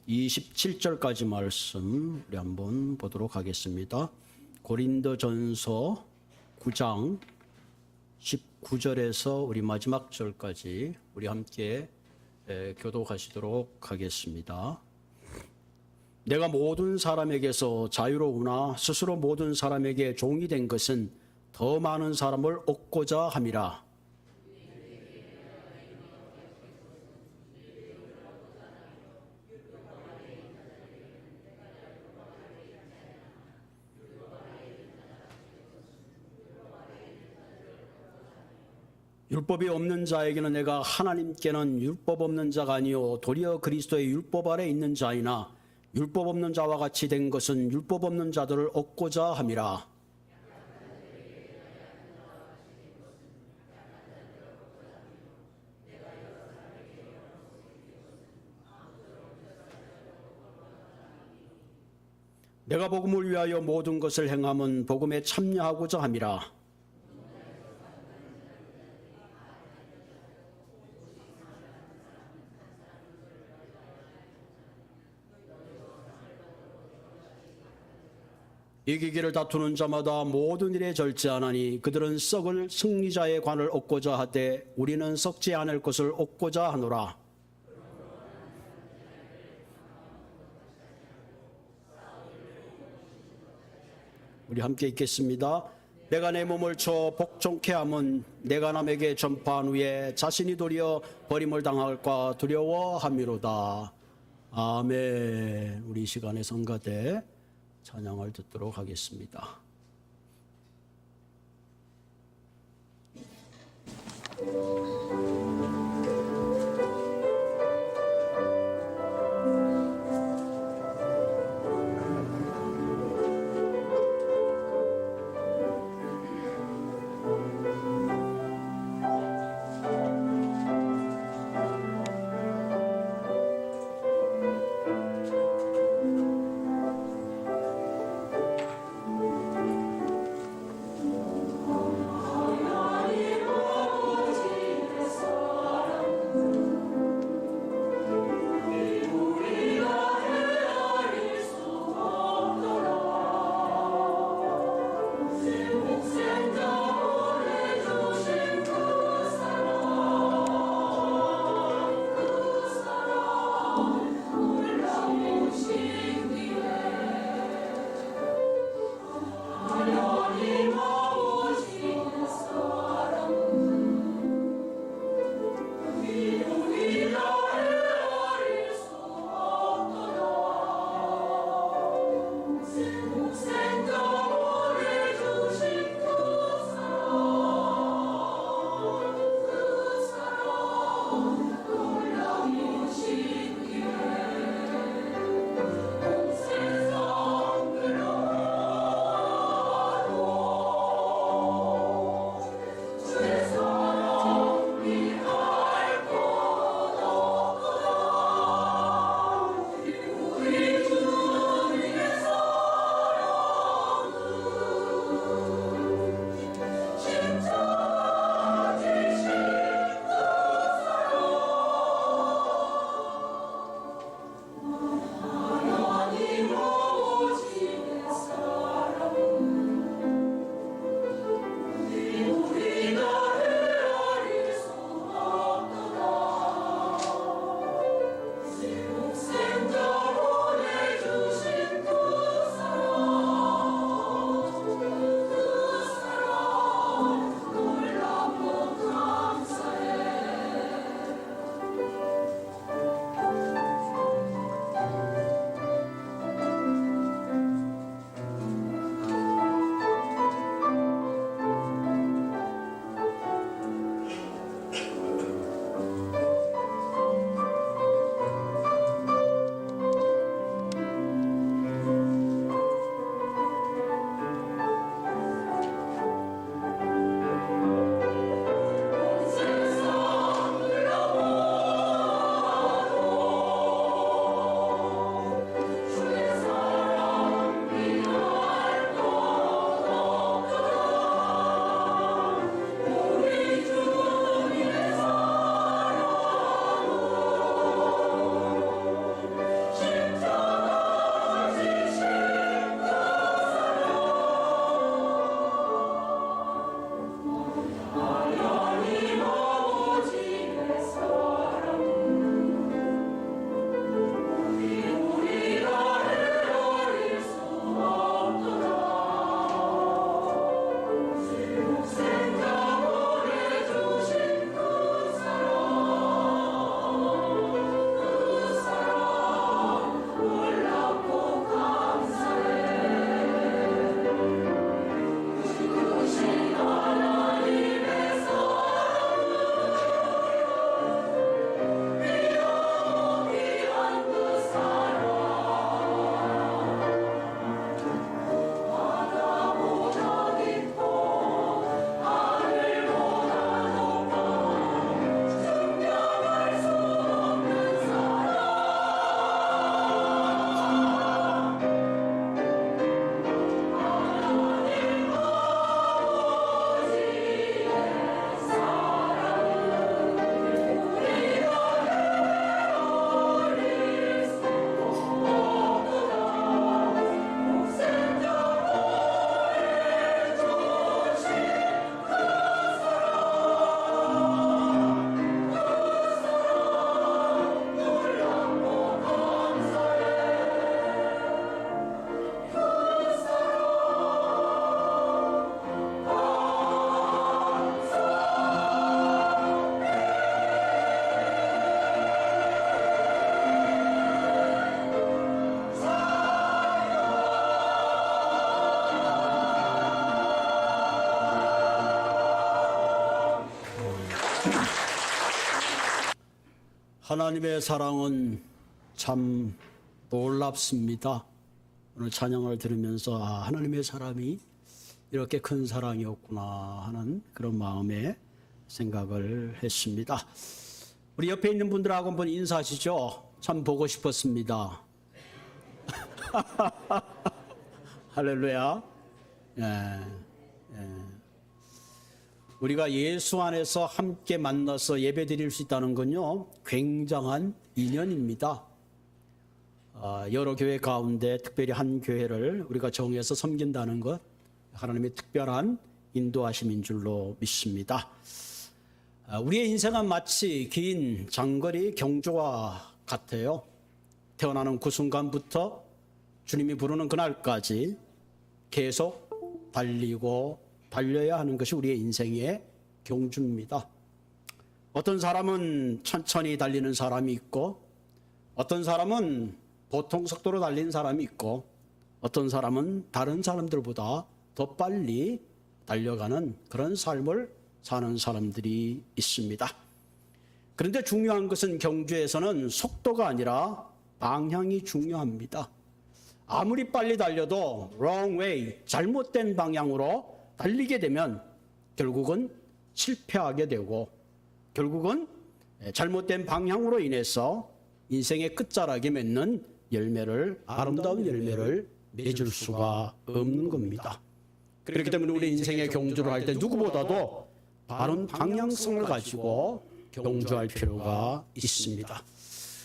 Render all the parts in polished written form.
27절까지 말씀 우리 한번 보도록 하겠습니다. 고린도전서 9장 19절에서 우리 마지막 절까지 우리 함께 교독하시도록 하겠습니다. 내가 모든 사람에게서 자유로우나 스스로 모든 사람에게 종이 된 것은 더 많은 사람을 얻고자 함이라. 율법이 없는 자에게는 내가 하나님께는 율법 없는 자가 아니요 도리어 그리스도의 율법 아래 있는 자이나 율법 없는 자와 같이 된 것은 율법 없는 자들을 얻고자 함이라. 내가 복음을 위하여 모든 것을 행함은 복음에 참여하고자 함이라. 이기기를 다투는 자마다 모든 일에 절제하나니 그들은 썩을 승리자의 관을 얻고자 하되 우리는 썩지 않을 것을 얻고자 하노라. 우리 함께 읽겠습니다. 내가 내 몸을 쳐 복종케 함은 내가 남에게 전파한 후에 자신이 도리어 버림을 당할까 두려워함이로다. 아멘. 우리 이 시간에 성가대 찬양을 듣도록 하겠습니다. 하나님의 사랑은 참 놀랍습니다. 오늘 찬양을 들으면서 하나님의 사랑이 이렇게 큰 사랑이었구나 하는 그런 마음에 생각을 했습니다. 우리 옆에 있는 분들하고 한번 인사하시죠. 참 보고 싶었습니다. 할렐루야. 우리가 예수 안에서 함께 만나서 예배 드릴 수 있다는 건요, 굉장한 인연입니다. 여러 교회 가운데 특별히 한 교회를 우리가 정해서 섬긴다는 것, 하나님의 특별한 인도하심인 줄로 믿습니다. 우리의 인생은 마치 긴 장거리 경주와 같아요. 태어나는 그 순간부터 주님이 부르는 그날까지 계속 달려야 하는 것이 우리의 인생의 경주입니다. 어떤 사람은 천천히 달리는 사람이 있고, 어떤 사람은 보통 속도로 달리는 사람이 있고, 어떤 사람은 다른 사람들보다 더 빨리 달려가는 그런 삶을 사는 사람들이 있습니다. 그런데 중요한 것은 경주에서는 속도가 아니라 방향이 중요합니다. 아무리 빨리 달려도 wrong way, 잘못된 방향으로 달리게 되면 결국은 실패하게 되고, 결국은 잘못된 방향으로 인해서 인생의 끝자락에 맺는 아름다운 열매를 맺을 수가 없는 겁니다. 그렇기 때문에 우리 인생의 경주를 할 때 누구보다도 바른 방향성을 가지고 경주할 필요가 있습니다.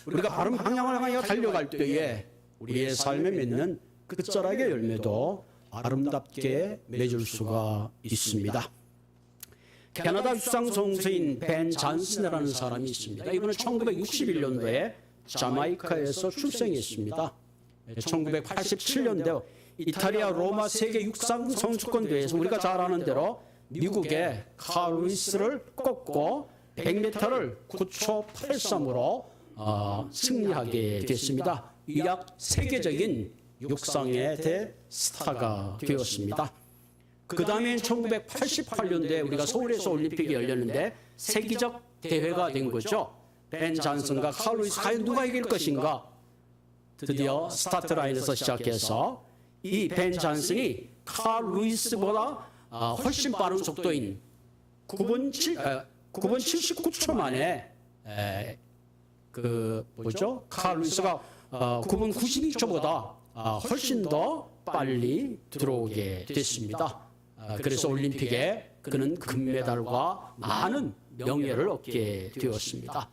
우리가 바른 방향을 향하여 달려갈 때에 우리의 삶에 맺는 끝자락의 열매도 아름답게 맺을 수가 있습니다. 캐나다 육상 선수인 벤 잔슨이라는 사람이 있습니다. 이분은 1961년도에 자마이카에서 출생했습니다. 1987년도 이탈리아 로마 세계 육상 선수권 대회에서 우리가 잘 아는 대로 미국의 칼 루이스를 꺾고 100m를 9초 83으로 승리하게 됐습니다. 약 세계적인 육상의 대스타가 되었습니다. 그 다음에 1988년도에 우리가 서울에서 올림픽이 열렸는데 세계적 대회가 된 거죠. 벤 잔슨과 칼 루이스, 과연 누가 이길 것인가? 드디어 스타트 라인에서 시작해서 이 벤 잔슨이 칼 루이스보다 훨씬 빠른 속도인 9분 79초 만에 칼 루이스가 9분 92초보다 훨씬 더 빨리 들어오게 됐습니다. 그래서 올림픽에 그는 금메달과 많은 명예를 얻게 되었습니다.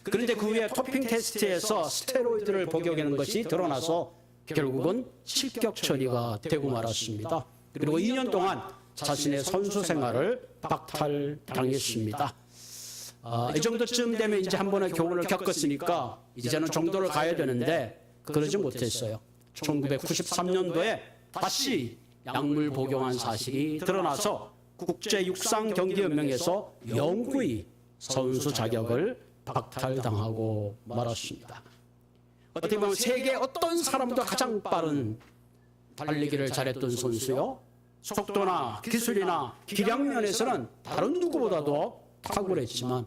그런데 그 후에 토핑 테스트에서 스테로이드를 복용하는 것이 드러나서 결국은 실격 처리가 되고 말았습니다. 그리고 2년 동안 자신의 선수 생활을 박탈당했습니다. 이 정도쯤 되면 이제 한 번의 교훈을 겪었으니까 이제는 정도를 가야 되는데 그러지 못했어요. 1993년도에 다시 약물 복용한 사실이 드러나서 국제육상경기연맹에서 영구히 선수 자격을 박탈당하고 말았습니다. 어떻게 보면 세계 어떤 사람보다 가장 빠른 달리기를 잘했던 선수요, 속도나 기술이나 기량 면에서는 다른 누구보다도 탁월했지만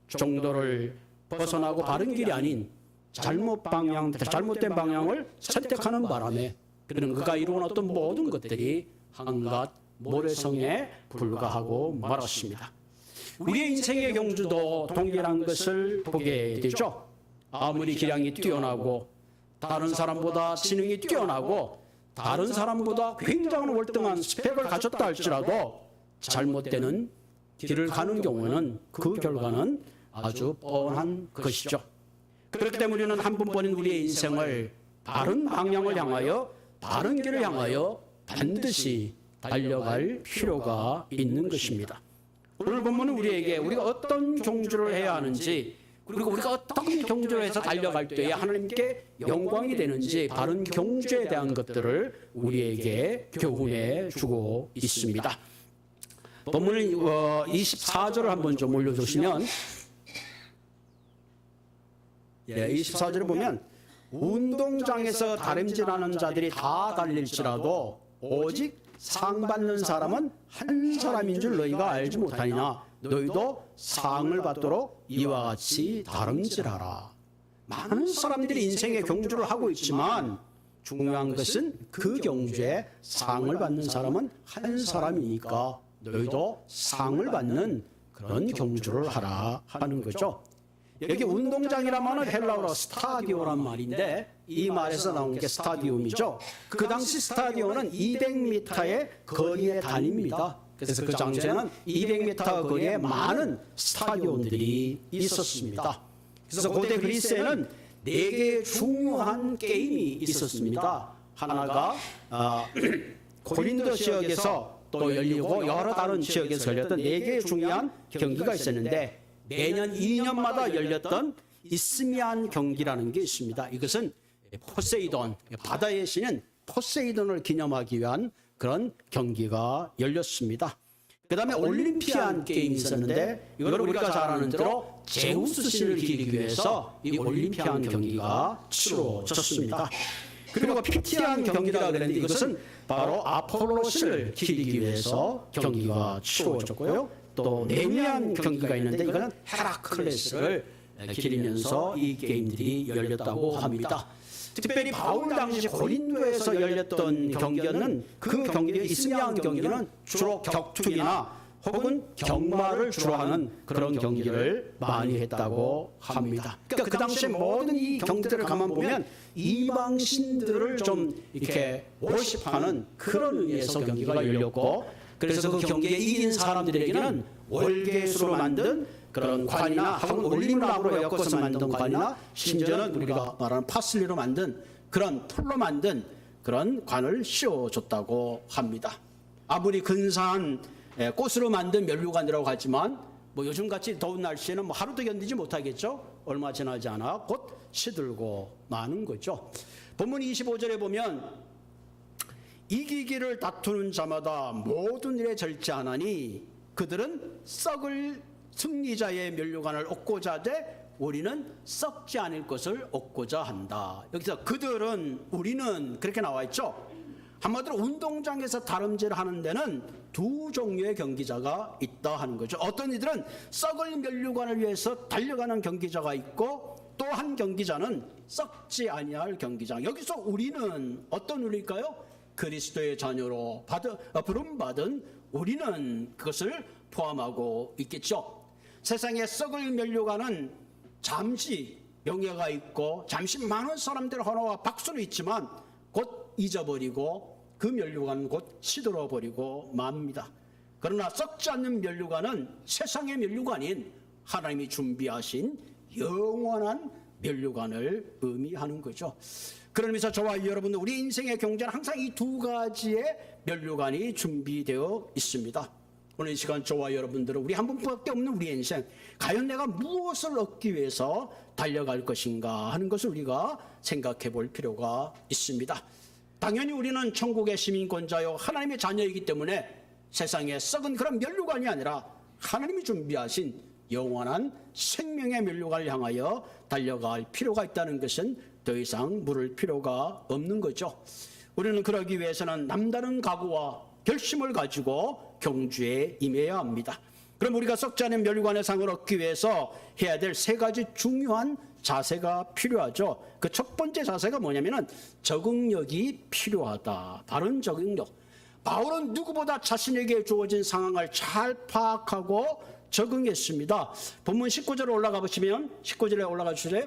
정도를 벗어나고 바른 길이 아닌 잘못된 방향을 선택하는 바람에 그는 그가 이루어온 어떤 모든 것들이 한갓 모래성에 불과하고 말았습니다. 우리의 인생의 경주도 동일한 것을 보게 되죠. 아무리 기량이 뛰어나고 다른 사람보다 지능이 뛰어나고 다른 사람보다 굉장한 월등한 스펙을 가졌다 할지라도 잘못되는 길을 가는 경우는 그 결과는 아주 뻔한 것이죠. 그렇기 때문에 우리는 한 번뿐인 우리의 인생을 바른 방향을 향하여, 바른 길을 향하여 반드시 달려갈 필요가 있는 것입니다. 오늘 본문은 우리가 어떤 경주를 해야 하는지, 그리고 우리가 어떤 경주를 해서 달려갈 때에 하나님께 영광이 되는지 바른 경주에 대한 것들을 우리에게 교훈해 주고 있습니다. 본문을 24절을 한번 좀 올려주시면, 24절을 보면 운동장에서 다림질하는 자들이 다 달릴지라도 오직 상 받는 사람은 한 사람인 줄 너희가 알지 못하느냐. 너희도 상을 받도록 이와 같이 다름질하라. 많은 사람들이 인생의 경주를 하고 있지만 중요한 것은 그 경주에 상을 받는 사람은 한 사람이니까 너희도 상을 받는 그런 경주를 하라 하는 거죠. 여기 운동장이라면 헬라어로 스타디오란 말인데 이 말에서 나온 게 스타디움이죠. 그 당시 스타디오는 200m의 거리의 단위입니다. 그래서 그 당시에는 200m 거리에 많은 스타디움들이 있었습니다. 그래서 고대 그리스에는 4개의 중요한 게임이 있었습니다. 하나가 고린도 지역에서 또 열리고 여러 다른 지역에서 열렸던 4개의 중요한 경기가 있었는데 매년 2년마다 열렸던 이스미안 경기라는 게 있습니다. 이것은 포세이돈, 바다의 신인 포세이돈을 기념하기 위한 그런 경기가 열렸습니다. 그 다음에 올림피안 게임이 있었는데 이걸 우리가 잘 아는 대로 제우스 신을 기리기 위해서 이 올림피안 경기가 치러졌습니다. 그리고 피티안 경기라 그랬는데 이것은 바로 아폴로 신을 기리기 위해서 경기가 치러졌고요. 또 네미안 경기가 있는데 이거는 헤라클레스를 기리면서 이 게임들이 열렸다고 합니다. 특별히 바울 당시 고린도에서 열렸던 경기는 그 경기 이스미안 경기는 주로 격투기나 혹은 경마를 주로 하는 그런 경기를 많이 했다고 합니다. 그러니까 그 당시에 모든 이 경기들을 가만 보면 이방 신들을 좀 이렇게 월십하는 그런 의미에서 경기가 열렸고, 그래서 그 경기에 이긴 사람들에게는 월계수로 만든 그런 관이나 혹은 올리브나무로 엮어서 만든 관이나 심지어는 우리가 말하는 파슬리로 만든 그런 풀로 만든 그런 관을 씌워줬다고 합니다. 아무리 근사한 꽃으로 만든 면류관이라고 하지만 뭐 요즘같이 더운 날씨에는 뭐 하루도 견디지 못하겠죠. 얼마 지나지 않아 곧 시들고 마는 거죠. 본문 25절에 보면 이기기를 다투는 자마다 모든 일에 절제하나니 그들은 썩을 승리자의 면류관을 얻고자 하되 우리는 썩지 않을 것을 얻고자 한다. 여기서 그들은 우리는 그렇게 나와 있죠. 한마디로 운동장에서 다름질을 하는 데는 두 종류의 경기자가 있다 하는 거죠. 어떤 이들은 썩을 면류관을 위해서 달려가는 경기자가 있고 또 한 경기자는 썩지 아니할 경기자. 여기서 우리는 어떤 우리일까요? 그리스도의 자녀로 부름받은 우리는 그것을 포함하고 있겠죠. 세상에 썩을 면류관은 잠시 명예가 있고 잠시 많은 사람들의 환호와 박수는 있지만 곧 잊어버리고 그 면류관은 곧 시들어버리고 맙니다. 그러나 썩지 않는 면류관은 세상의 면류관인 하나님이 준비하신 영원한 면류관을 의미하는 거죠. 그런 의미에서 저와 여러분 우리 인생의 경제는 항상 이 두 가지의 면류관이 준비되어 있습니다. 오늘 이 시간 저와 여러분들은 우리 한 분밖에 없는 우리 인생, 과연 내가 무엇을 얻기 위해서 달려갈 것인가 하는 것을 우리가 생각해 볼 필요가 있습니다. 당연히 우리는 천국의 시민권자요 하나님의 자녀이기 때문에 세상에 썩은 그런 면류관이 아니라 하나님이 준비하신 영원한 생명의 면류관을 향하여 달려갈 필요가 있다는 것은 더 이상 물을 필요가 없는 거죠. 우리는 그러기 위해서는 남다른 각오와 결심을 가지고 경주에 임해야 합니다. 그럼 우리가 썩지 않은 면류관의 상을 얻기 위해서 해야 될 3가지 중요한 자세가 필요하죠. 그 첫 번째 자세가 뭐냐면은 적응력이 필요하다. 바른 적응력. 바울은 누구보다 자신에게 주어진 상황을 잘 파악하고 적응했습니다. 본문 19절에 올라가 보시면 19절에 올라가 주세요.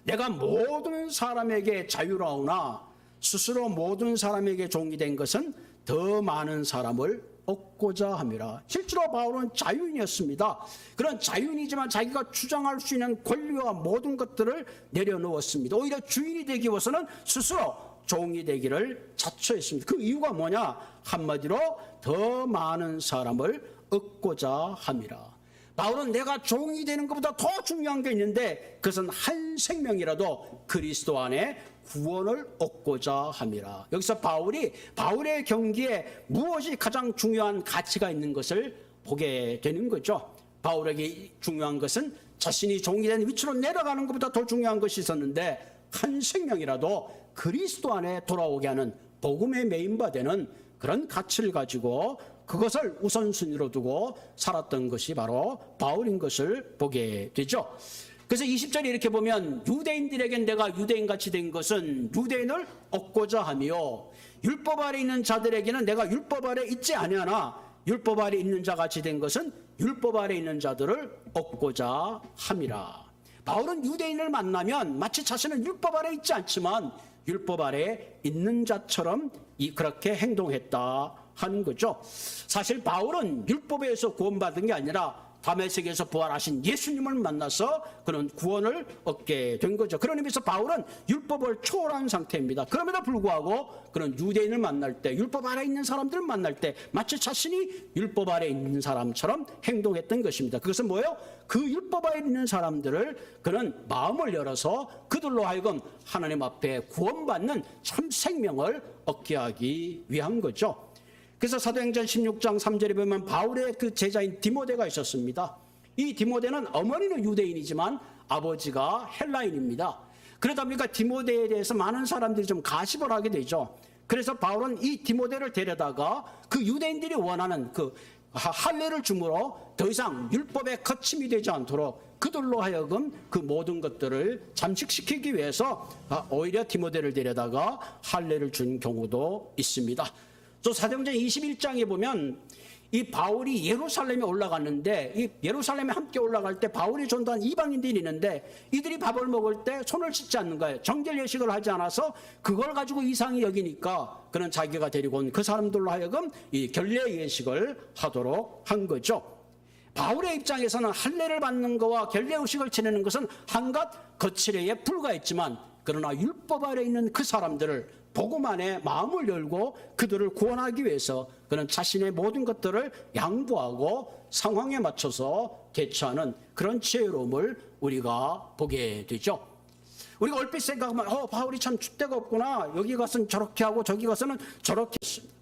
내가 모든 사람에게 자유로우나 스스로 모든 사람에게 종이 된 것은 더 많은 사람을 얻고자 함이라. 실제로 바울은 자유인이었습니다. 그런 자유인이지만 자기가 주장할 수 있는 권리와 모든 것들을 내려놓았습니다. 오히려 주인이 되기 위해서는 스스로 종이 되기를 자처했습니다. 그 이유가 뭐냐? 한마디로 더 많은 사람을 얻고자 함이라. 바울은 내가 종이 되는 것보다 더 중요한 게 있는데 그것은 한 생명이라도 그리스도 안에 구원을 얻고자 함이라. 여기서 바울의 경기에 무엇이 가장 중요한 가치가 있는 것을 보게 되는 거죠. 바울에게 중요한 것은 자신이 종이 된 위치로 내려가는 것보다 더 중요한 것이 있었는데 한 생명이라도 그리스도 안에 돌아오게 하는 복음의 메인바 되는 그런 가치를 가지고 그것을 우선순위로 두고 살았던 것이 바로 바울인 것을 보게 되죠. 그래서 20절에 이렇게 보면 유대인들에겐 내가 유대인같이 된 것은 유대인을 얻고자 하며 율법 아래 있는 자들에게는 내가 율법 아래 있지 아니하나 율법 아래 있는 자같이 된 것은 율법 아래 있는 자들을 얻고자 함이라. 바울은 유대인을 만나면 마치 자신은 율법 아래 있지 않지만 율법 아래 있는 자처럼 그렇게 행동했다 하는 거죠. 사실 바울은 율법에 의해서 구원받은 게 아니라 다메섹에서 부활하신 예수님을 만나서 그런 구원을 얻게 된 거죠. 그런 의미에서 바울은 율법을 초월한 상태입니다. 그럼에도 불구하고 그런 유대인을 만날 때, 율법 아래 있는 사람들을 만날 때 마치 자신이 율법 아래 있는 사람처럼 행동했던 것입니다. 그것은 뭐예요? 그 율법 아래 있는 사람들을 그는 마음을 열어서 그들로 하여금 하나님 앞에 구원받는 참 생명을 얻게 하기 위한 거죠. 그래서 사도행전 16장 3절에 보면 바울의 그 제자인 디모데가 있었습니다. 이 디모데는 어머니는 유대인이지만 아버지가 헬라인입니다. 그러다 보니까 디모데에 대해서 많은 사람들이 좀 가십을 하게 되죠. 그래서 바울은 이 디모데를 데려다가 그 유대인들이 원하는 그 할례를 주므로 더 이상 율법에 거침이 되지 않도록 그들로 하여금 그 모든 것들을 잠식시키기 위해서 오히려 디모데를 데려다가 할례를 준 경우도 있습니다. 또 사도행전 21장에 보면 이 바울이 예루살렘에 올라갔는데 이 예루살렘에 함께 올라갈 때 바울이 전도한 이방인들이 있는데 이들이 밥을 먹을 때 손을 씻지 않는 거예요. 정결 예식을 하지 않아서 그걸 가지고 이상히 여기니까 그는 자기가 데리고 온 그 사람들로 하여금 이 결례 예식을 하도록 한 거죠. 바울의 입장에서는 할례를 받는 것과 결례 의식을 지내는 것은 한갓 거칠애에 불과했지만 그러나 율법 아래 있는 그 사람들을 복음 안에 마음을 열고 그들을 구원하기 위해서 그는 자신의 모든 것들을 양보하고 상황에 맞춰서 대처하는 그런 지혜로움을 우리가 보게 되죠. 우리가 얼핏 생각하면 바울이 참 줏대가 없구나. 여기 가서는 저렇게 하고 저기 가서는 저렇게 했습니다.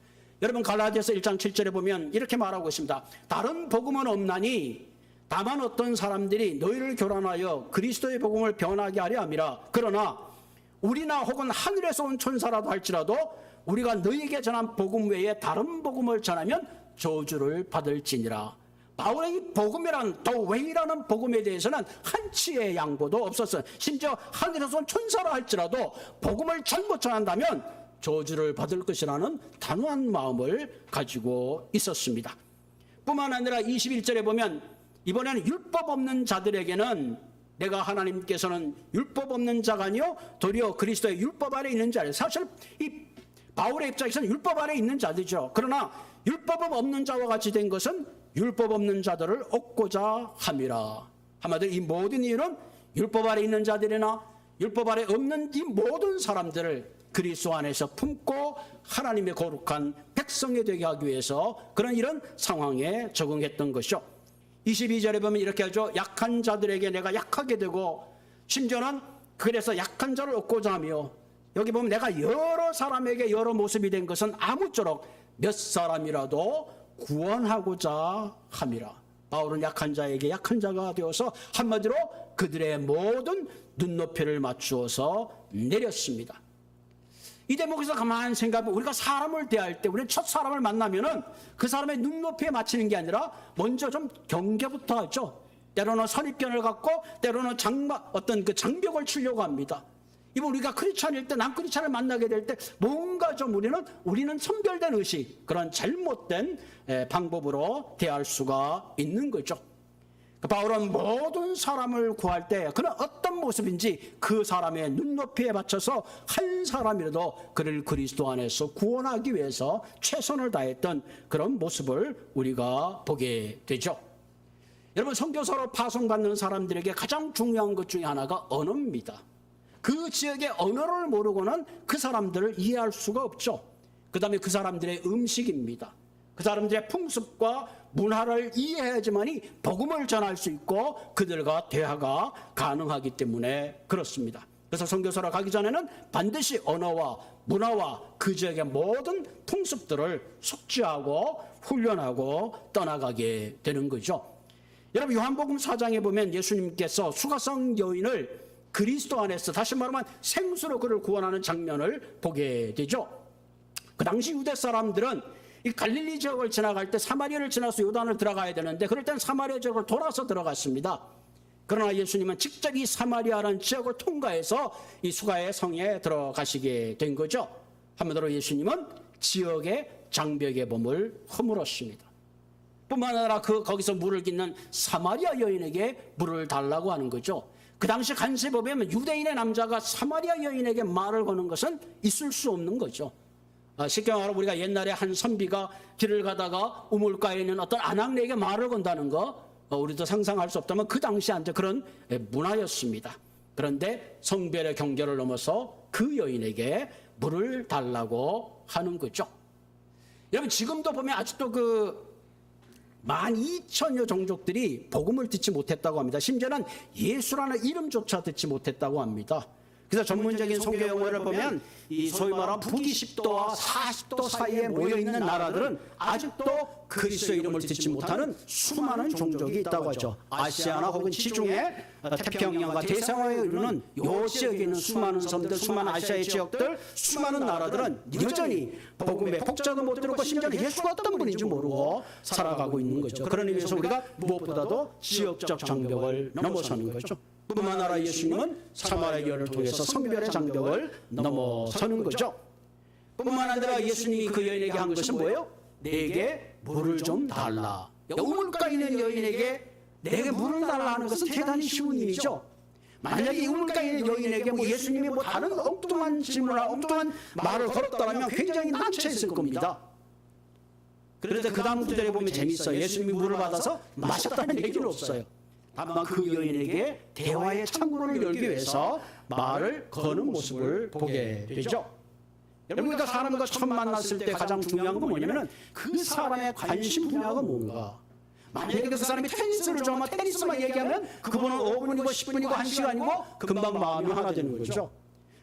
여러분 갈라디아서 1장 7절에 보면 이렇게 말하고 있습니다. 다른 복음은 없나니 다만 어떤 사람들이 너희를 교란하여 그리스도의 복음을 변하게 하려 함이라. 그러나 우리나 혹은 하늘에서 온 천사라도 할지라도 우리가 너희에게 전한 복음 외에 다른 복음을 전하면 저주를 받을지니라. 바울의 이 복음이란 더 웨이라는 복음에 대해서는 한치의 양보도 없었어요. 심지어 하늘에서 온 천사라 할지라도 복음을 잘못 전한다면 저주를 받을 것이라는 단호한 마음을 가지고 있었습니다. 뿐만 아니라 21절에 보면 이번에는 율법 없는 자들에게는 내가 하나님께서는 율법 없는 자가 아니요 도리어 그리스도의 율법 아래 있는 자예요. 사실 이 바울의 입장에서는 율법 아래 있는 자들이죠. 그러나 율법 없는 자와 같이 된 것은 율법 없는 자들을 얻고자 함이라. 한마디로 이 모든 일은 율법 아래 있는 자들이나 율법 아래 없는 이 모든 사람들을 그리스도 안에서 품고 하나님의 거룩한 백성이 되게 하기 위해서 그런 이런 상황에 적응했던 것이죠. 22절에 보면 이렇게 하죠. 약한 자들에게 내가 약하게 되고 심지어는 그래서 약한 자를 얻고자 하며 여기 보면 내가 여러 사람에게 여러 모습이 된 것은 아무쪼록 몇 사람이라도 구원하고자 함이라. 바울은 약한 자에게 약한 자가 되어서 한마디로 그들의 모든 눈높이를 맞추어서 내렸습니다. 이 대목에서 가만히 생각하면 우리가 사람을 대할 때 우리는 첫 사람을 만나면은 그 사람의 눈높이에 맞추는 게 아니라 먼저 좀 경계부터 하죠. 때로는 선입견을 갖고 때로는 어떤 그 장벽을 치려고 합니다. 이번 우리가 크리스찬일 때 남크리스찬을 만나게 될 때 뭔가 좀 우리는 선별된 의식 그런 잘못된 방법으로 대할 수가 있는 거죠. 바울은 모든 사람을 구할 때 그는 어떤 모습인지 그 사람의 눈높이에 맞춰서 한 사람이라도 그를 그리스도 안에서 구원하기 위해서 최선을 다했던 그런 모습을 우리가 보게 되죠. 여러분 선교사로 파송받는 사람들에게 가장 중요한 것 중에 하나가 언어입니다. 그 지역의 언어를 모르고는 그 사람들을 이해할 수가 없죠. 그 다음에 그 사람들의 음식입니다. 그 사람들의 풍습과 문화를 이해해야지만이 복음을 전할 수 있고 그들과 대화가 가능하기 때문에 그렇습니다. 그래서 선교사로 가기 전에는 반드시 언어와 문화와 그 지역의 모든 풍습들을 숙지하고 훈련하고 떠나가게 되는 거죠. 여러분 요한복음 4장에 보면 예수님께서 수가성 여인을 그리스도 안에서 다시 말하면 생수로 그를 구원하는 장면을 보게 되죠. 그 당시 유대 사람들은 이 갈릴리 지역을 지나갈 때 사마리아를 지나서 요단을 들어가야 되는데 그럴 땐 사마리아 지역을 돌아서 들어갔습니다. 그러나 예수님은 직접 이 사마리아라는 지역을 통과해서 이 수가의 성에 들어가시게 된 거죠. 한마디로 예수님은 지역의 장벽의 몸을 허물었습니다. 뿐만 아니라 거기서 물을 깃는 사마리아 여인에게 물을 달라고 하는 거죠. 그 당시 관습에 보면 유대인의 남자가 사마리아 여인에게 말을 거는 것은 있을 수 없는 거죠. 쉽게 말하면 우리가 옛날에 한 선비가 길을 가다가 우물가에 있는 어떤 아낙네에게 말을 건다는 거 우리도 상상할 수 없다면 그 당시한테 그런 문화였습니다. 그런데 성별의 경계를 넘어서 그 여인에게 물을 달라고 하는 거죠. 여러분 지금도 보면 아직도 12,000여 종족들이 복음을 듣지 못했다고 합니다. 심지어는 예수라는 이름조차 듣지 못했다고 합니다. 그래서 전문적인 성경 용어를 보면 이 소위 말하는 북20도와 40도 사이에 모여있는 나라들은 아직도 그리스도 이름을 듣지 못하는 수많은 종족이 있다고 하죠. 아시아나 혹은 지중해, 태평양과 대서양에 이르는 요 지역에 있는 수많은 섬들, 수많은 아시아의 지역들, 수많은 나라들은 여전히 복음의 복자도 못 들었고 심지어는 예수가 어떤 분인지 모르고 살아가고 있는 거죠. 그런 의미에서 우리가 무엇보다도 지역적 장벽을 넘어서는 거죠. 뿐만 아니라 예수님은 사마리아 여인을 통해서 성별의 장벽을 넘어서는 거죠. 뿐만 아니라 예수님이 그 여인에게 한 것은 뭐예요? 내게 물을 좀 달라. 우물가에 있는 여인에게 내게 물을 달라 하는 것은 대단히 쉬운 일이죠. 만약에 이 우물가에 있는 여인에게 예수님이 다른 엉뚱한 질문을 엉뚱한 말을 걸었다면 굉장히 난처했을 겁니다. 그런데 그 다음 구절에 보면 재밌어요. 예수님이 물을 받아서 마셨다는 얘기는 없어요. 다만 그 여인에게 대화의 창문을 열기 위해서 말을 거는 모습을 보게 되죠. 여러분, 우리가 사람과 처음 만났을 때 가장 중요한 건 뭐냐면 그 사람의 관심 분야가 뭔가. 만약에 그 사람이 테니스를 좋아하면 테니스만 얘기하면 그분은 5분이고 10분이고 1시간이고 금방 마음이 하나 되는 거죠.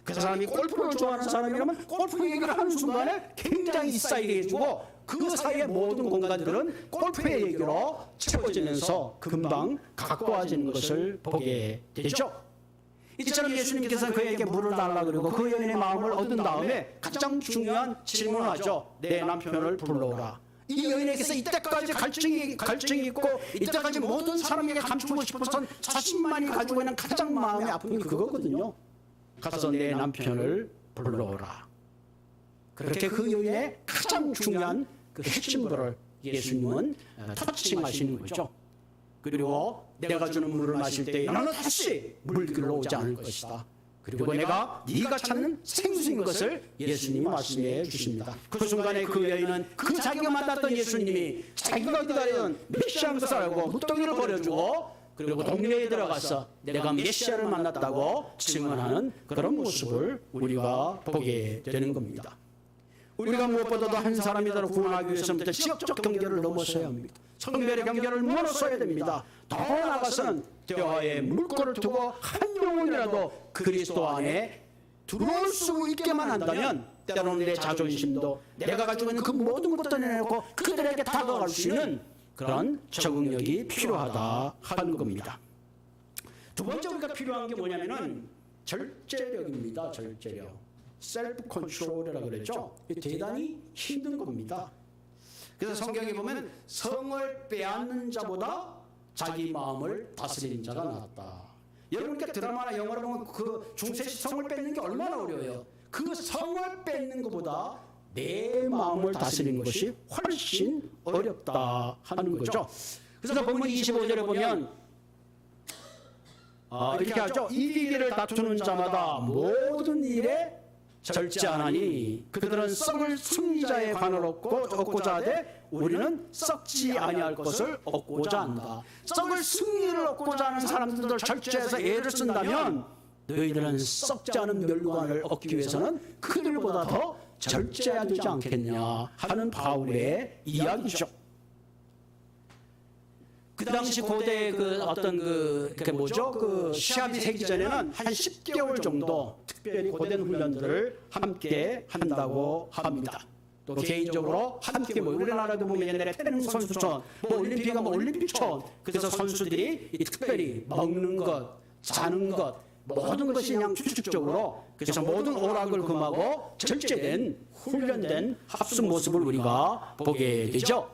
그 사람이 골프를 좋아하는 사람이라면 골프 얘기를 하는 순간에 굉장히 익사이드해지고 그 사이의 모든 공간들은 골프의 얘기로 채워지면서 금방 가까워지는 것을 보게 되죠. 이처럼 예수님께서는 그에게 물을 달라 그러고 그 여인의 마음을 얻은 다음에 가장 중요한 질문을 하죠. 내 남편을 불러오라. 이 여인에게서 이때까지 갈증이 있고 이때까지 모든 사람에게 감추고 싶었던 자신만이 가지고 있는 가장 마음이 아픈 게 그거거든요. 가서 내 남편을 불러오라. 그렇게 그 여인의 가장 중요한 그 핵심들을 예수님은 터칭하시는 거죠. 그리고 내가 주는 물을 마실 때 너는 다시 물길로 오지 않을 것이다. 그리고 내가 네가 찾는 생수인 것을 예수님이 말씀해 주십니다. 그 순간에 그 여인은 그 자기가 만났던 예수님이 자기가 기다리던 메시아인 것을 알고 묻덩이를 버려주고 그리고 동네에 들어가서 내가 메시아를 만났다고 증언하는 그런 모습을 우리가 보게 되는 겁니다. 우리가 무엇보다도 한 사람이라도 구원하기 위해서는 지역적 경계를 넘어서야 합니다. 성별의 경계를 넘어서야 됩니다. 더 나아가서는 대화에 물꼬를 두고 한 영혼이라도 그리스도 안에 들어올 수 있게만 한다면 때로는 내 자존심도 내가 가지고 있는 그 모든 것도 내놓고 그들에게 다가갈 수 있는 그런 적응력이 필요하다 하는 겁니다. 두 번째 우리가 필요한 게 뭐냐면은 절제력입니다. 절제력. 셀프 컨트롤이라고 그랬죠. 대단히 힘든 겁니다. 그래서 성경에 보면 성을 빼앗는 자보다 자기 마음을 다스리는 자가 낫다. 여러분께 드라마나 영화를 보면 그 중세시 성을 뺏는 게 얼마나 어려워요. 그 성을 뺏는 것보다 내 마음을 다스리는 것이 훨씬 어렵다 하는 거죠. 그래서 본문 25절에 보면 이렇게 하죠. 이기기를 다투는 자마다 모든 일에 절제하나니 그들은 썩을 승리자의 관을 얻고자 하되 우리는 썩지 아니할 것을 얻고자 한다. 썩을 승리를 얻고자 하는 사람들을 절제해서 애를 쓴다면 너희들은 썩지 않은 멸관을 얻기 위해서는 그들보다 더 절제해야 되지 않겠냐 하는 바울의 이야기죠. 그 당시 고대 시합이 되기 전에는 한 10개월 정도 특별히 고된 훈련들을 함께 한다고 합니다. 또 개인적으로 함께 우리나라도 보면 옛날에 태릉 선수촌, 올림픽은 올림픽촌, 그래서 선수들이 특별히 먹는 것, 자는 것, 모든 것이 그냥 추측적으로, 그래서 모든 오락을 금하고 절제된 훈련된 합숙 모습을 우리가 보게 되죠.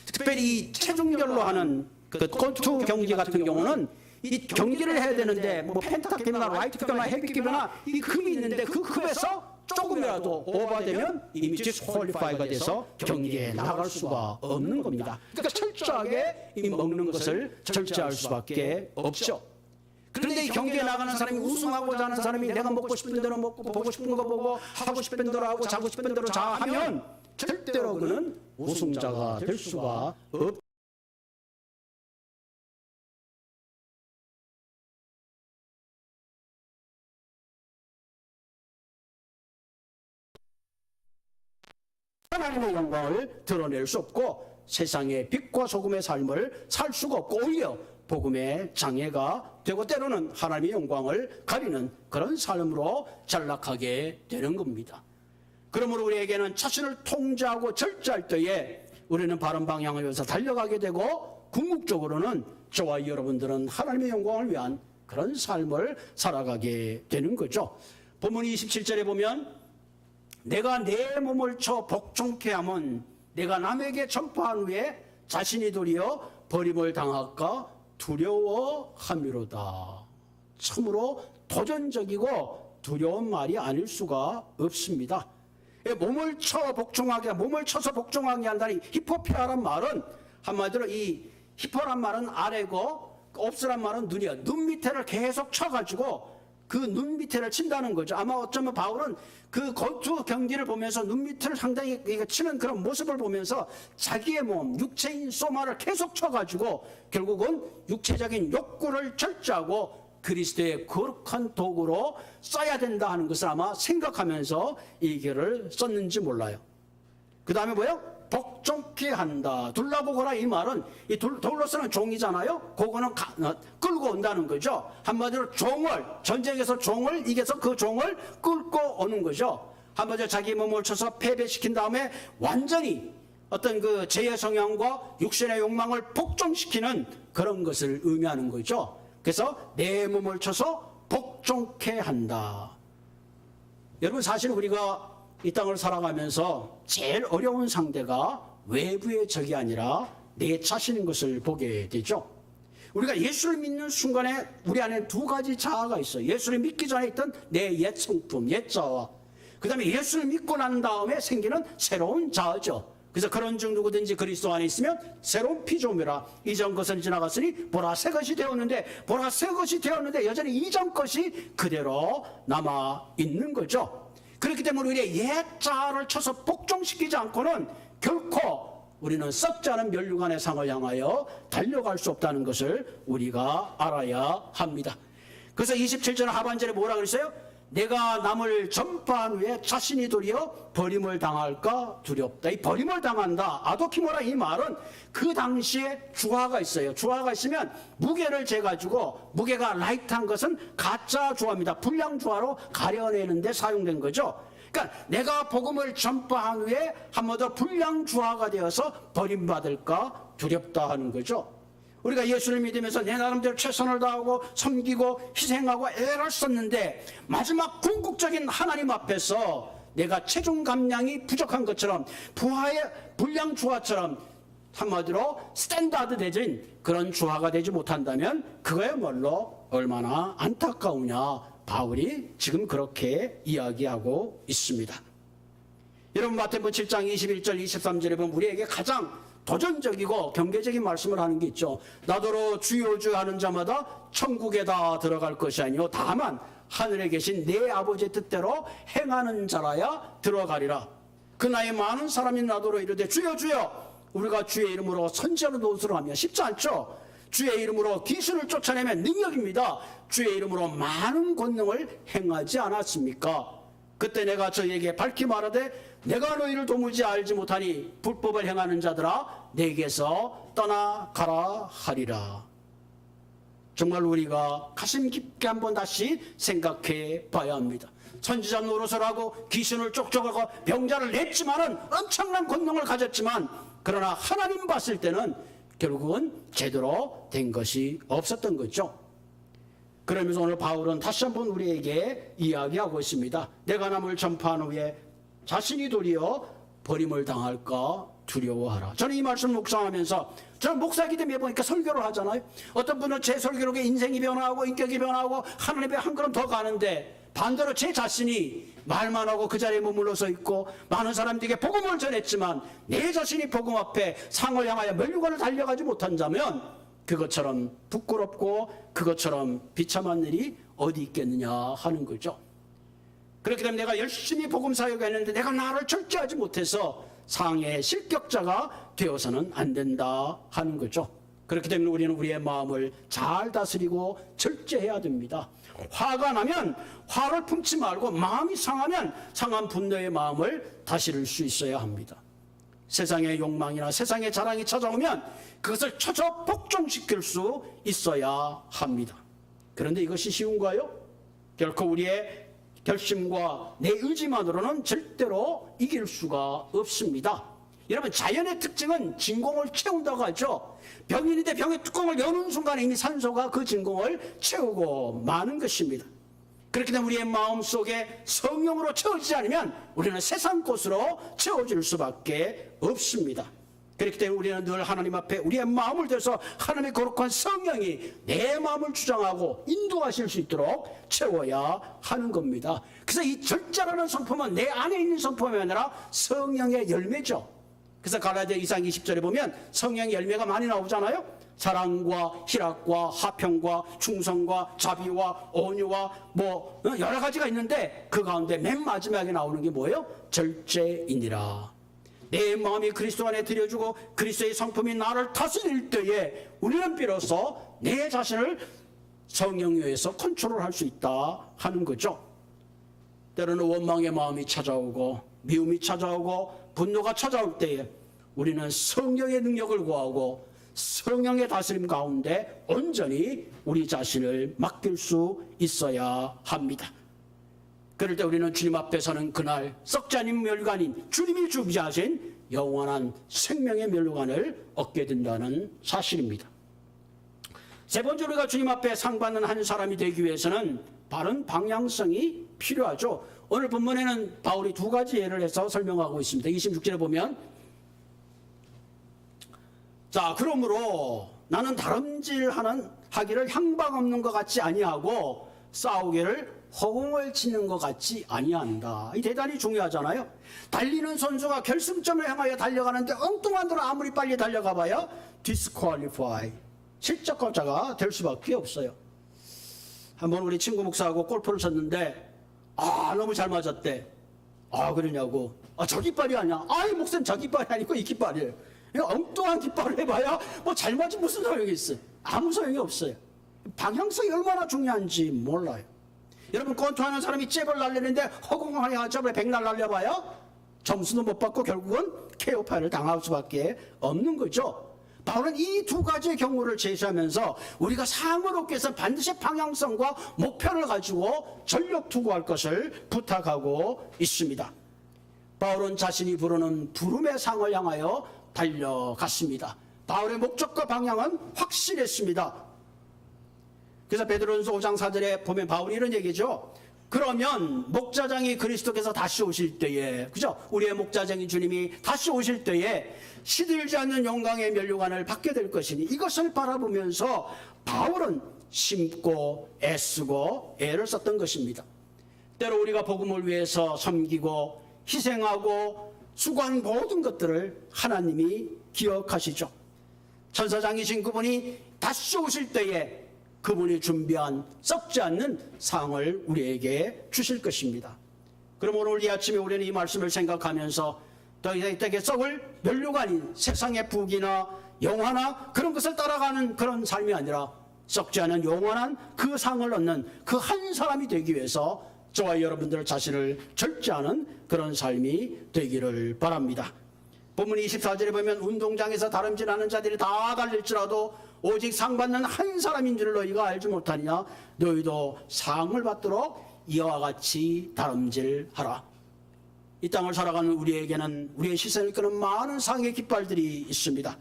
특별히 이 체중별로 하는 그 권투 경기 같은 경우는 이 경기를 해야 되는데 뭐 펜타급이나 라이트급이나 헤비급이나 이 급이 있는데 그 급에서 조금이라도 오버되면 이미 디스퀄리파이가 돼서 경기에 나갈 수가 없는 겁니다. 그러니까 철저하게 이 먹는 것을 절제할 수밖에 없죠. 그런데 이 경기에 나가는 사람이 우승하고자 하는 사람이 내가 먹고 싶은 대로 먹고 보고 싶은 거 보고 하고 싶은 대로 하고 자고 싶은 대로 자 하면 절대로 그는 우승자가 될 수가 없. 하나님의 영광을 드러낼 수 없고 세상의 빛과 소금의 삶을 살 수가 없고 오히려 복음의 장애가 되고 때로는 하나님의 영광을 가리는 그런 삶으로 전락하게 되는 겁니다. 그러므로 우리에게는 자신을 통제하고 절제할 때에 우리는 바른 방향을 위해서 달려가게 되고 궁극적으로는 저와 여러분들은 하나님의 영광을 위한 그런 삶을 살아가게 되는 거죠. 본문 27절에 보면 내가 내 몸을 쳐 복종케 하면 내가 남에게 전파한 후에 자신이 도리어 버림을 당할까 두려워함이로다. 참으로 도전적이고 두려운 말이 아닐 수가 없습니다. 몸을 쳐 복종하게, 몸을 쳐서 복종하게 한다는 히포피아란 말은 한마디로 이 히포란 말은 아래고 옵스란 말은 눈이야. 눈 밑에를 계속 쳐가지고 그 눈 밑에를 친다는 거죠. 아마 어쩌면 바울은 그 권투 경기를 보면서 눈 밑을 상당히 치는 그런 모습을 보면서 자기의 몸, 육체인 소마를 계속 쳐가지고 결국은 육체적인 욕구를 절제하고 그리스도의 거룩한 도구로 써야 된다 하는 것을 아마 생각하면서 이 글을 썼는지 몰라요. 그 다음에 뭐예요? 복종케 한다. 둘라보거라 이 말은 이 돌로 쓰는 종이잖아요. 그거는 끌고 온다는 거죠. 한마디로 종을, 전쟁에서 종을 이겨서 그 종을 끌고 오는 거죠. 한마디로 자기 몸을 쳐서 패배시킨 다음에 완전히 어떤 그 죄의 성향과 육신의 욕망을 복종시키는 그런 것을 의미하는 거죠. 그래서 내 몸을 쳐서 복종케 한다. 여러분 사실 우리가 이 땅을 살아가면서 제일 어려운 상대가 외부의 적이 아니라 내 자신인 것을 보게 되죠. 우리가 예수를 믿는 순간에 우리 안에 두 가지 자아가 있어요. 예수를 믿기 전에 있던 내 옛 성품, 옛 자아. 그 다음에 예수를 믿고 난 다음에 생기는 새로운 자아죠. 그래서 그런 중 누구든지 그리스도 안에 있으면 새로운 피조물이라 이전 것은 지나갔으니 보라 새 것이 되었는데, 보라 새 것이 되었는데 여전히 이전 것이 그대로 남아 있는 거죠. 그렇기 때문에 우리의 옛 자아를 쳐서 복종시키지 않고는 결코 우리는 썩지 않은 멸류관의 상을 향하여 달려갈 수 없다는 것을 우리가 알아야 합니다. 그래서 27절 하반절에 뭐라 그랬어요? 내가 남을 전파한 후에 자신이 도리어 버림을 당할까 두렵다. 이 버림을 당한다, 아도키모라 이 말은 그 당시에 주화가 있어요. 주화가 있으면 무게를 재가지고, 무게가 라이트한 것은 가짜 주화입니다. 불량 주화로 가려내는 데 사용된 거죠. 그러니까 내가 복음을 전파한 후에 한마디로 불량 주화가 되어서 버림받을까 두렵다 하는 거죠. 우리가 예수를 믿으면서 내 나름대로 최선을 다하고 섬기고 희생하고 애를 썼는데 마지막 궁극적인 하나님 앞에서 내가 체중 감량이 부족한 것처럼 부하의 불량 주화처럼 한마디로 스탠다드 되진 그런 주화가 되지 못한다면 그거야말로 얼마나 안타까우냐. 바울이 지금 그렇게 이야기하고 있습니다. 여러분 마태복음 7장 21절 23절에 보면 우리에게 가장 도전적이고 경계적인 말씀을 하는 게 있죠. 나더러 주여 주여 하는 자마다 천국에 다 들어갈 것이 아니요 다만 하늘에 계신 내 아버지의 뜻대로 행하는 자라야 들어가리라. 그 나이 많은 사람이 나더러 이르되 주여 주여 우리가 주의 이름으로 선지자로 노릇을 하며 쉽지 않죠. 주의 이름으로 귀신을 쫓아내면 능력입니다. 주의 이름으로 많은 권능을 행하지 않았습니까? 그때 내가 저희에게 밝히 말하되 내가 너희를 도무지 알지 못하니 불법을 행하는 자들아 내게서 떠나가라 하리라. 정말 우리가 가슴 깊게 한번 다시 생각해 봐야 합니다. 선지자 노릇을 하고 귀신을 쫓아가고 병자를 냈지만은 엄청난 권능을 가졌지만 그러나 하나님 봤을 때는 결국은 제대로 된 것이 없었던 거죠. 그러면서 오늘 바울은 다시 한번 우리에게 이야기하고 있습니다. 내가 남을 전파한 후에 자신이 도리어 버림을 당할까 두려워하라. 저는 이 말씀을 묵상하면서, 저는 목사이기 때문에 보니까 설교를 하잖아요. 어떤 분은 제 설교로 인생이 변화하고 인격이 변화하고 하나님의 한 걸음 더 가는데, 반대로 제 자신이 말만 하고 그 자리에 머물러 서 있고 많은 사람들에게 복음을 전했지만 내 자신이 복음 앞에 상을 향하여 면류관을 달려가지 못한다면 그것처럼 부끄럽고 그것처럼 비참한 일이 어디 있겠느냐 하는 거죠. 그렇기 때문에 내가 열심히 복음 사역했는데 내가 나를 절제하지 못해서 상의 실격자가 되어서는 안 된다 하는 거죠. 그렇기 때문에 우리는 우리의 마음을 잘 다스리고 절제해야 됩니다. 화가 나면 화를 품지 말고, 마음이 상하면 상한 분노의 마음을 다스릴 수 있어야 합니다. 세상의 욕망이나 세상의 자랑이 찾아오면 그것을 쳐서 복종시킬 수 있어야 합니다. 그런데 이것이 쉬운가요? 결코 우리의 결심과 내 의지만으로는 절대로 이길 수가 없습니다. 여러분, 자연의 특징은 진공을 채운다고 하죠. 병인인데 병의 뚜껑을 여는 순간에 이미 산소가 그 진공을 채우고 마는 것입니다. 그렇기 때문에 우리의 마음속에 성령으로 채워지지 않으면 우리는 세상 것으로 채워질 수밖에 없습니다. 그렇기 때문에 우리는 늘 하나님 앞에 우리의 마음을 들여서 하나님의 거룩한 성령이 내 마음을 주장하고 인도하실 수 있도록 채워야 하는 겁니다. 그래서 이 절제라는 성품은 내 안에 있는 성품이 아니라 성령의 열매죠. 그래서 갈라디아 2장 20절에 보면 성령의 열매가 많이 나오잖아요. 사랑과 희락과 화평과 충성과 자비와 온유와 뭐 여러 가지가 있는데 그 가운데 맨 마지막에 나오는 게 뭐예요? 절제이니라. 내 마음이 그리스도 안에 들여주고 그리스도의 성품이 나를 다스릴 때에 우리는 비로소 내 자신을 성령에서 컨트롤할 수 있다 하는 거죠. 때로는 원망의 마음이 찾아오고 미움이 찾아오고 분노가 찾아올 때에 우리는 성령의 능력을 구하고 성령의 다스림 가운데 온전히 우리 자신을 맡길 수 있어야 합니다. 그럴 때 우리는 주님 앞에 서는 그날 썩지 않은 멸관인 주님이 준비하신 영원한 생명의 멸관을 얻게 된다는 사실입니다. 세 번째로 우리가 주님 앞에 상 받는 한 사람이 되기 위해서는 바른 방향성이 필요하죠. 오늘 본문에는 바울이 두 가지 예를 해서 설명하고 있습니다. 26절에 보면, 자, 그러므로 나는 하기를 향방 없는 것 같지 아니하고 싸우기를 허공을 치는 것 같지 아니한다. 이 대단히 중요하잖아요. 달리는 선수가 결승점을 향하여 달려가는데 엉뚱한 대로 아무리 빨리 달려가봐야 디스퀄리파이, 실적자가 될 수밖에 없어요. 한번 우리 친구 목사하고 골프를 쳤는데 너무 잘 맞았대. 그러냐고. 저 깃발이 아니야. 목사님 저 깃발이 아니고 이 깃발이에요. 엉뚱한 깃발을 해봐야 뭐 잘 맞으면 무슨 소용이 있어요? 아무 소용이 없어요. 방향성이 얼마나 중요한지 몰라요. 여러분, 권투하는 사람이 잽을 날리는데 허공을 저번에 백날 날려봐야 점수도 못 받고 결국은 KO파를 당할 수밖에 없는 거죠. 바울은 이 두 가지의 경우를 제시하면서 우리가 상을 얻기 위해서 반드시 방향성과 목표를 가지고 전력 투구할 것을 부탁하고 있습니다. 바울은 자신이 부르는 부름의 상을 향하여 달려갔습니다. 바울의 목적과 방향은 확실했습니다. 그래서 베드로전서 5장 4절에 보면 바울이 이런 얘기죠. 그러면 목자장이 그리스도께서 다시 오실 때에, 그죠? 우리의 목자장인 주님이 다시 오실 때에 시들지 않는 영광의 면류관을 받게 될 것이니, 이것을 바라보면서 바울은 심고 애쓰고 애를 썼던 것입니다. 때로 우리가 복음을 위해서 섬기고 희생하고 수고한 모든 것들을 하나님이 기억하시죠. 천사장이신 그분이 다시 오실 때에 그분이 준비한 썩지 않는 상을 우리에게 주실 것입니다. 그럼 오늘 이 아침에 우리는 이 말씀을 생각하면서 더 이상 이때에 썩을 면류가 아닌 세상의 부귀나 영화나 그런 것을 따라가는 그런 삶이 아니라 썩지 않은 영원한 그 상을 얻는 그 한 사람이 되기 위해서 저와 여러분들 자신을 절제하는 그런 삶이 되기를 바랍니다. 본문 24절에 보면 운동장에서 다름질하는 자들이 다 달릴지라도 오직 상 받는 한 사람인 줄 너희가 알지 못하느냐. 너희도 상을 받도록 이와 같이 다름질하라. 이 땅을 살아가는 우리에게는 우리의 시선을 끄는 많은 상의 깃발들이 있습니다.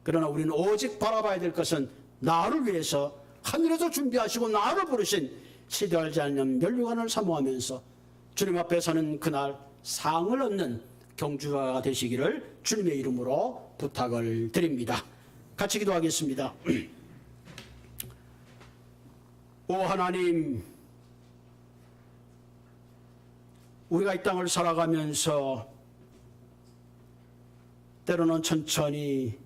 그러나 우리는 오직 바라봐야 될 것은 나를 위해서 하늘에서 준비하시고 나를 부르신 시대하지 않는 면류관을 사모하면서 주님 앞에 서는 그날 상을 얻는 경주가 되시기를 주님의 이름으로 부탁을 드립니다. 같이 기도하겠습니다. 오 하나님, 우리가 이 땅을 살아가면서 때로는 천천히,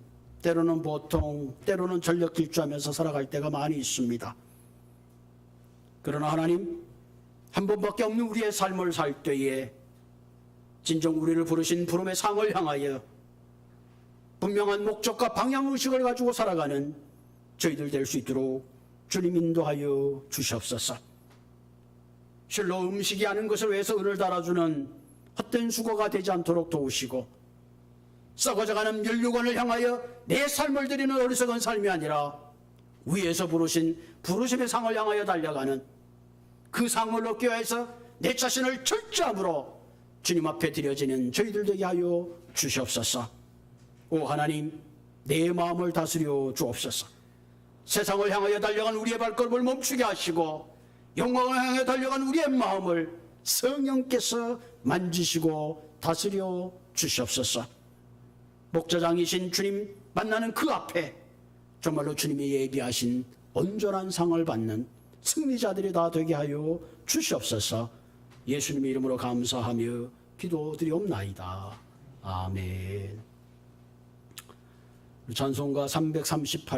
때로는 보통, 때로는 전력 질주하면서 살아갈 때가 많이 있습니다. 그러나 하나님, 한 번밖에 없는 우리의 삶을 살 때에 진정 우리를 부르신 부름의 상을 향하여 분명한 목적과 방향의식을 가지고 살아가는 저희들 될 수 있도록 주님 인도하여 주시옵소서. 실로 음식이 아는 것을 위해서 은을 달아주는 헛된 수고가 되지 않도록 도우시고, 썩어져가는 면류관을 향하여 내 삶을 드리는 어리석은 삶이 아니라 위에서 부르신 부르심의 상을 향하여 달려가는 그 상을 얻기 위해서 내 자신을 철저함으로 주님 앞에 드려지는 저희들 되게 하여 주시옵소서. 오 하나님, 내 마음을 다스려 주옵소서. 세상을 향하여 달려간 우리의 발걸음을 멈추게 하시고 영광을 향해 달려간 우리의 마음을 성령께서 만지시고 다스려 주시옵소서. 목자장이신 주님 만나는 그 앞에 정말로 주님이 예비하신 온전한 상을 받는 승리자들이 다 되게 하여 주시옵소서. 예수님의 이름으로 감사하며 기도드리옵나이다. 아멘. 찬송가 338